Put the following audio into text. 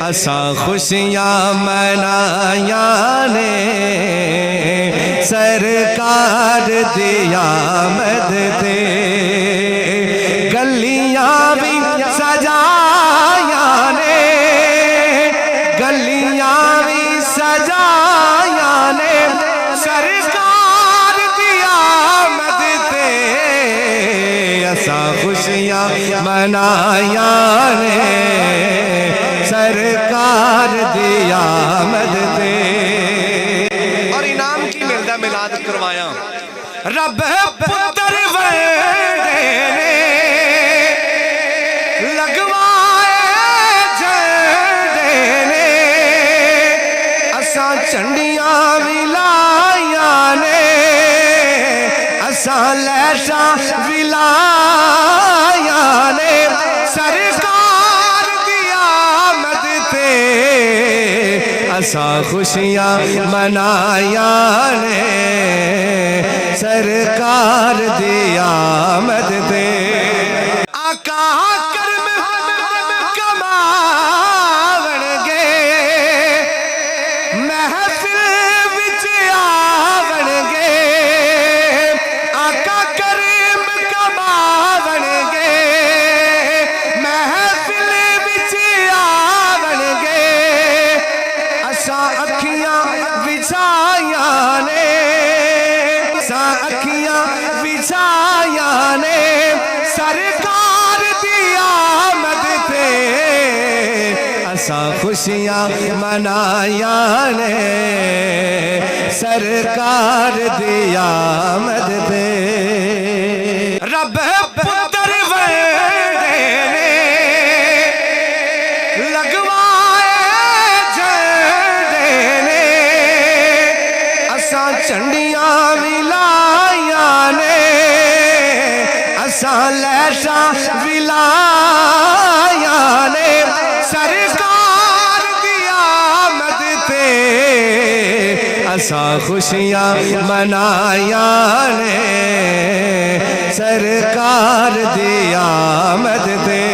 اساں خوشیاں منایا نے سرکار دی آمد تے گلیاں بھی سجایا نے گلیاں بھی سجایا نے سرکار دی آمد تے اساں خوشیاں منایا نے سرکار دی آمد تے اور انعام کی ملدہ میلاد کروایا رب پتر وردے نے لگوائے جھنڈے نے اساں چنڈیاں ولایا نے اساں لیشاں ولایا نے سرکار دی آمد تے اساں خوشیاں منایا نے سرکار دی آمد تے آقا کرم کماون گے محفل وچ آون گے آقا کرم کماون گے محفل وچ آون گے اساں اکھیاں بچھایا نے اساں اکھیاں بچھایا نے سرکار دی آمد تے اساں خوشیاں منایا نے سرکار دی آمد تے رب پتر وردے نے لگوائے جھنڈے نے اساں چنڈیاں ولایا نے اساں لیشاں ولایا نے سرکار دی آمد تے اساں خوشیاں منایا نے سرکار دی آمد تے